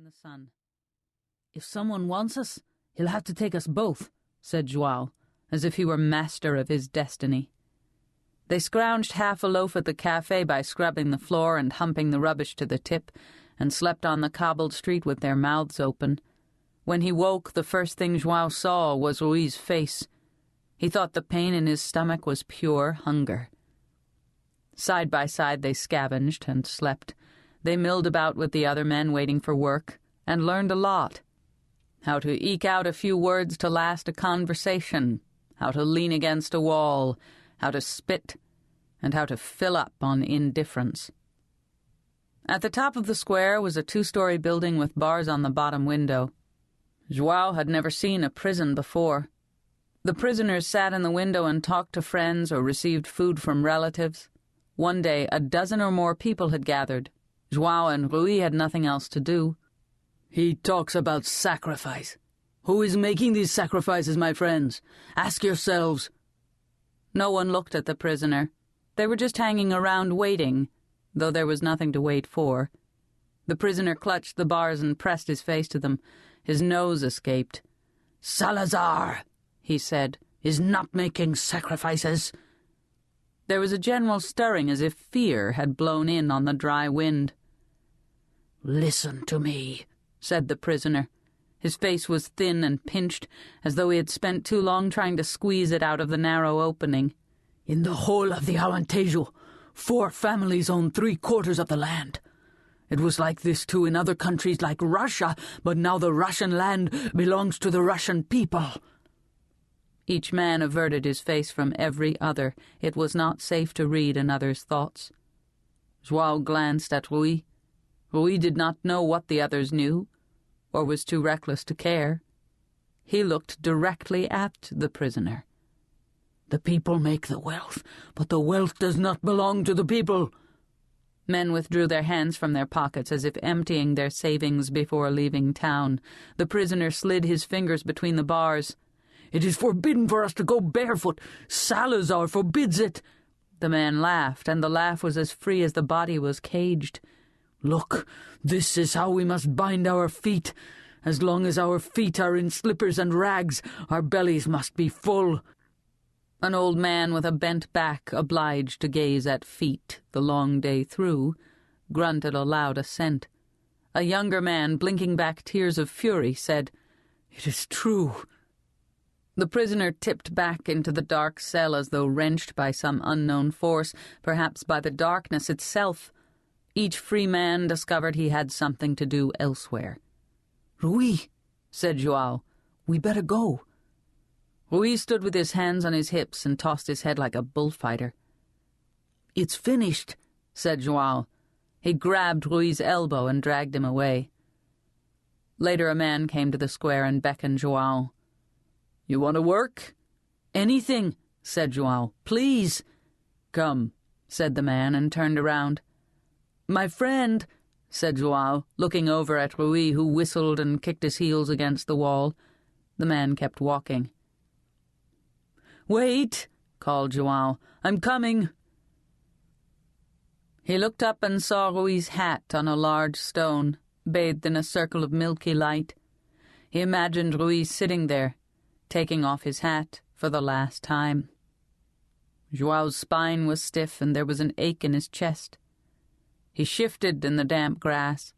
the sun. "If someone wants us, he'll have to take us both," said João, as if he were master of his destiny. They scrounged half a loaf at the café by scrubbing the floor and humping the rubbish to the tip, and slept on the cobbled street with their mouths open. When he woke, the first thing João saw was Rui's face. He thought the pain in his stomach was pure hunger. Side by side they scavenged and slept. They milled about with the other men waiting for work, and learned a lot. How to eke out a few words to last a conversation, how to lean against a wall, how to spit, and how to fill up on indifference. At the top of the square was a 2-story building with bars on the bottom window. João had never seen a prison before. The prisoners sat in the window and talked to friends or received food from relatives. One day, a dozen or more people had gathered. João and Rui had nothing else to do. "He talks about sacrifice. Who is making these sacrifices, my friends? Ask yourselves." No one looked at the prisoner. They were just hanging around waiting, though there was nothing to wait for. The prisoner clutched the bars and pressed his face to them. His nose escaped. "Salazar," he said, "is not making sacrifices." There was a general stirring as if fear had blown in on the dry wind. "Listen to me," said the prisoner. His face was thin and pinched, as though he had spent too long trying to squeeze it out of the narrow opening. "In the whole of the Alentejo, 4 families own 3/4 of the land. It was like this too in other countries like Russia, but now the Russian land belongs to the Russian people." Each man averted his face from every other. It was not safe to read another's thoughts. João glanced at Rui. Rui did not know what the others knew, or was too reckless to care. He looked directly at the prisoner. "The people make the wealth, but the wealth does not belong to the people." Men withdrew their hands from their pockets as if emptying their savings before leaving town. The prisoner slid his fingers between the bars. "It is forbidden for us to go barefoot. Salazar forbids it." The man laughed, and the laugh was as free as the body was caged. "Look, this is how we must bind our feet. As long as our feet are in slippers and rags, our bellies must be full." An old man with a bent back, obliged to gaze at feet the long day through, grunted a loud assent. A younger man, blinking back tears of fury, said, "It is true." The prisoner tipped back into the dark cell as though wrenched by some unknown force, perhaps by the darkness itself. Each free man discovered he had something to do elsewhere. "Rui," said João, "we better go." Rui stood with his hands on his hips and tossed his head like a bullfighter. "It's finished," said João. He grabbed Rui's elbow and dragged him away. Later a man came to the square and beckoned João. "You want to work?" "Anything," said João. "Please." "Come," said the man, and turned around. "My friend," said João, looking over at Rui, who whistled and kicked his heels against the wall. The man kept walking. "Wait," called João. "I'm coming." He looked up and saw Rui's hat on a large stone, bathed in a circle of milky light. He imagined Rui sitting there, taking off his hat for the last time. João's spine was stiff and there was an ache in his chest. He shifted in the damp grass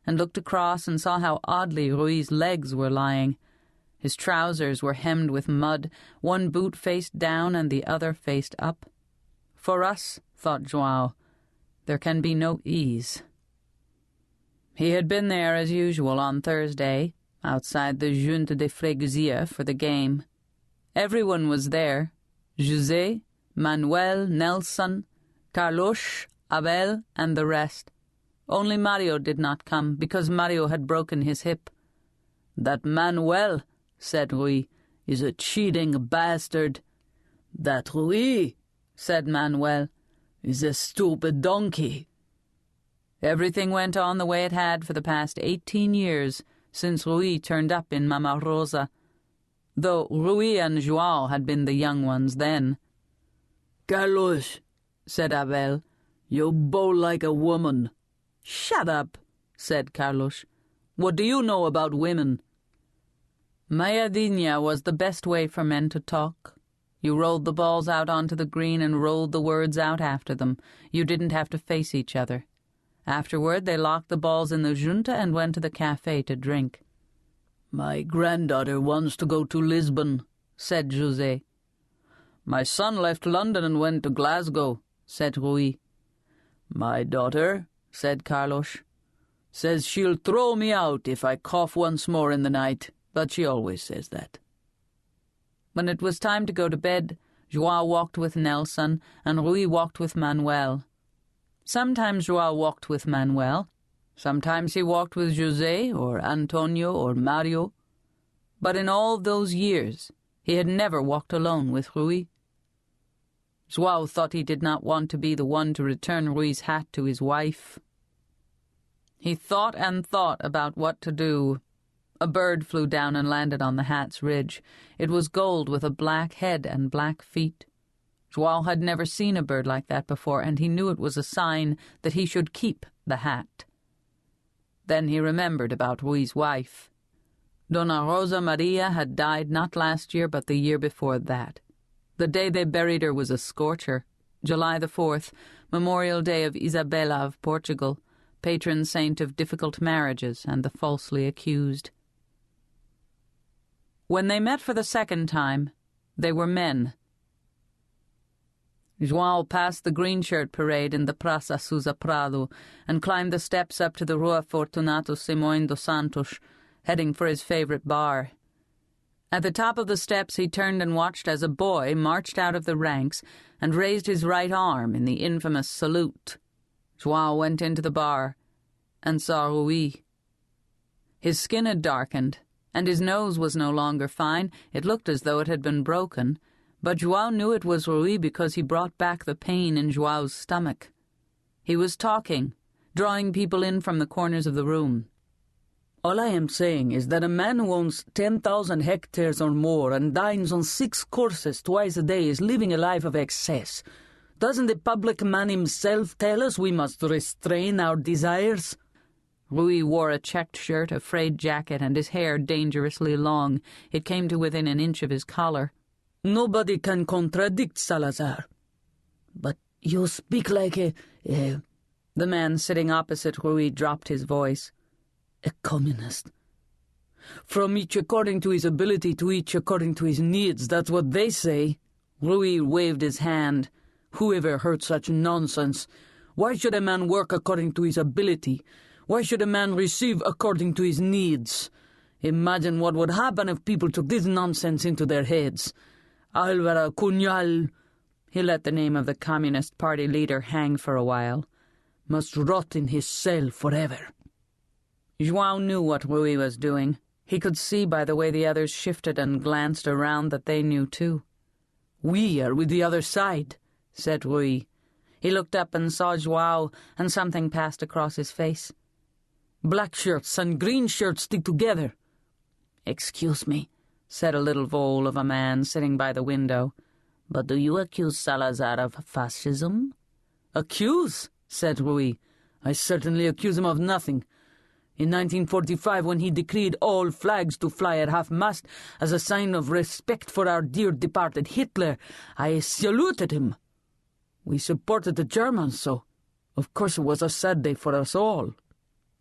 and looked across and saw how oddly Rui's legs were lying. His trousers were hemmed with mud, one boot faced down and the other faced up. For us, thought João, there can be no ease. He had been there as usual on Thursday, outside the Junta de Freguesia for the game. Everyone was there. José, Manuel, Nelson, Carlos, Abel, and the rest. Only Mario did not come, because Mario had broken his hip. "That Manuel," said Rui, "is a cheating bastard." "That Rui," said Manuel, "is a stupid donkey." Everything went on the way it had for the past 18 years, since Rui turned up in Mama Rosa, though Rui and João had been the young ones then. "Carlos," said Abel, "you bow like a woman." "Shut up," said Carlos. What do you know about women?" Mayadinha was the best way for men to talk. You rolled the balls out onto the green and rolled the words out after them. You didn't have to face each other. Afterward, they locked the balls in the junta and went to the café to drink. "My granddaughter wants to go to Lisbon," said José. "My son left London and went to Glasgow," said Rui. "My daughter," said Carlos, "says she'll throw me out if I cough once more in the night, but she always says that." When it was time to go to bed, João walked with Nelson and Rui walked with Manuel. Sometimes João walked with Manuel. Sometimes he walked with José or Antonio or Mario. But in all those years, he had never walked alone with Rui. João thought he did not want to be the one to return Rui's hat to his wife. He thought and thought about what to do. A bird flew down and landed on the hat's ridge. It was gold with a black head and black feet. João had never seen a bird like that before, and he knew it was a sign that he should keep the hat. Then he remembered about Rui's wife. Dona Rosa Maria had died not last year but the year before that. The day they buried her was a scorcher, July the 4th, Memorial Day of Isabella of Portugal, patron saint of difficult marriages and the falsely accused. When they met for the second time, they were men. João passed the green shirt parade in the Praça Sousa Prado and climbed the steps up to the Rua Fortunato Simões dos Santos, heading for his favorite bar. At the top of the steps he turned and watched as a boy marched out of the ranks and raised his right arm in the infamous salute. João went into the bar and saw Rui. His skin had darkened, and his nose was no longer fine. It looked as though it had been broken, but João knew it was Rui because he brought back the pain in João's stomach. He was talking, drawing people in from the corners of the room. "All I am saying is that a man who owns 10,000 hectares or more and dines on 6 courses twice a day is living a life of excess. Doesn't the public man himself tell us we must restrain our desires?" Rui wore a checked shirt, a frayed jacket, and his hair dangerously long. It came to within an inch of his collar. "Nobody can contradict Salazar. But you speak like a... The man sitting opposite Rui dropped his voice. "A communist. From each according to his ability to each according to his needs, that's what they say." Rui waved his hand. "Whoever heard such nonsense? Why should a man work according to his ability? Why should a man receive according to his needs? Imagine what would happen if people took this nonsense into their heads. Álvaro Cunhal," he let the name of the Communist Party leader hang for a while, "must rot in his cell forever." João knew what Rui was doing. He could see by the way the others shifted and glanced around that they knew too. "We are with the other side," said Rui. He looked up and saw João, and something passed across his face. "Black shirts and green shirts stick together." "Excuse me," said a little vole of a man sitting by the window, "but do you accuse Salazar of fascism?" "Accuse?" said Rui. "I certainly accuse him of nothing. In 1945, when he decreed all flags to fly at half-mast as a sign of respect for our dear departed Hitler, I saluted him. We supported the Germans, so of course it was a sad day for us all."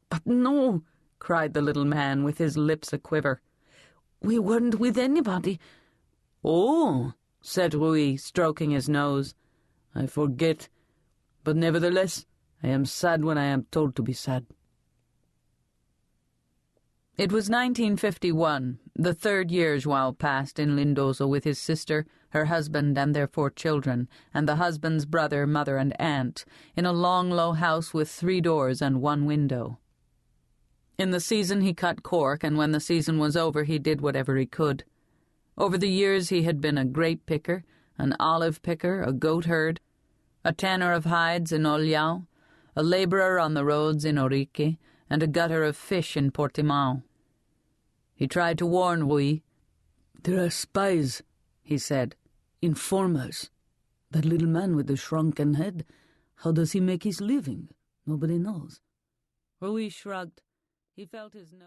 "But no," cried the little man with his lips a-quiver. "We weren't with anybody." "Oh," said Rui, stroking his nose. "I forget. But nevertheless, I am sad when I am told to be sad." It was 1951, the third year João passed in Lindoso with his sister, her husband and their 4 children, and the husband's brother, mother, and aunt, in a long, low house with 3 doors and 1 window. In the season he cut cork, and when the season was over he did whatever he could. Over the years he had been a grape picker, an olive picker, a goat herd, a tanner of hides in Olhão, a labourer on the roads in Orique, and a gutter of fish in Portimão. He tried to warn Rui. "There are spies," he said. "Informers. That little man with the shrunken head, how does he make his living? Nobody knows." Rui shrugged. He felt his nose.